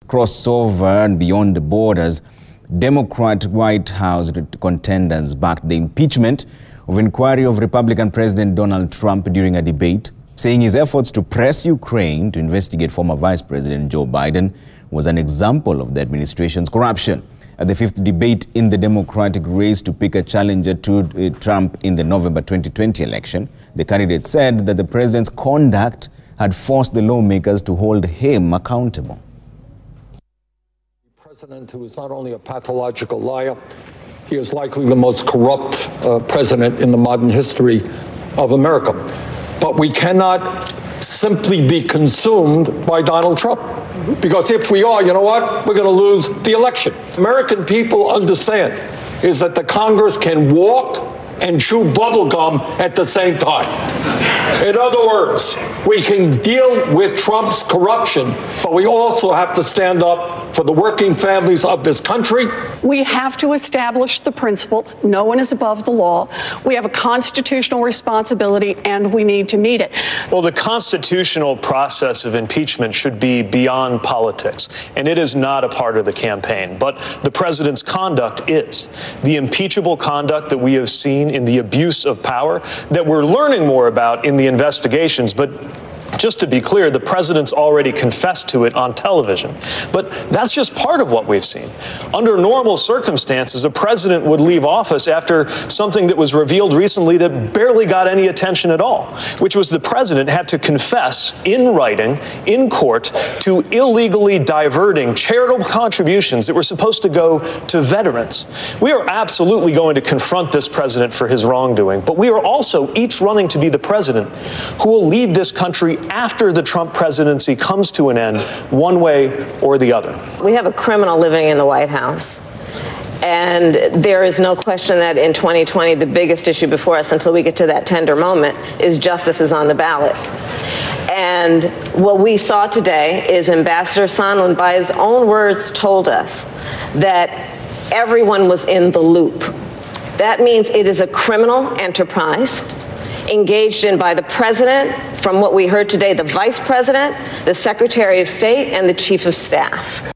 crossover and beyond the borders, Democrat White House contenders backed the impeachment of inquiry of Republican President Donald Trump during a debate, saying his efforts to press Ukraine to investigate former Vice President Joe Biden was an example of the administration's corruption. At the fifth debate in the Democratic race to pick a challenger to Trump in the November 2020 election, the candidate said that the president's conduct had forced the lawmakers to hold him accountable. President who is not only a pathological liar, he is likely the most corrupt president in the modern history of America. But we cannot simply be consumed by Donald Trump. Because if we are, you know what? We're going to lose the election. American people understand is that the Congress can walk and chew bubble gum at the same time. In other words, we can deal with Trump's corruption, but we also have to stand up for the working families of this country. We have to establish the principle, no one is above the law. We have a constitutional responsibility, and we need to meet it. Well, the constitutional process of impeachment should be beyond politics, and it is not a part of the campaign. But the president's conduct is. The impeachable conduct that we have seen in the abuse of power that we're learning more about in the investigations, but just to be clear, the president's already confessed to it on television. But that's just part of what we've seen. Under normal circumstances, a president would leave office after something that was revealed recently that barely got any attention at all, which was the president had to confess in writing, in court, to illegally diverting charitable contributions that were supposed to go to veterans. We are absolutely going to confront this president for his wrongdoing, but we are also each running to be the president who will lead this country after the Trump presidency comes to an end, one way or the other. We have a criminal living in the White House. And there is no question that in 2020, the biggest issue before us until we get to that tender moment is justice is on the ballot. And what we saw today is Ambassador Sondland, by his own words, told us that everyone was in the loop. That means it is a criminal enterprise engaged in by the president, from what we heard today, the vice president, the secretary of state, and the chief of staff.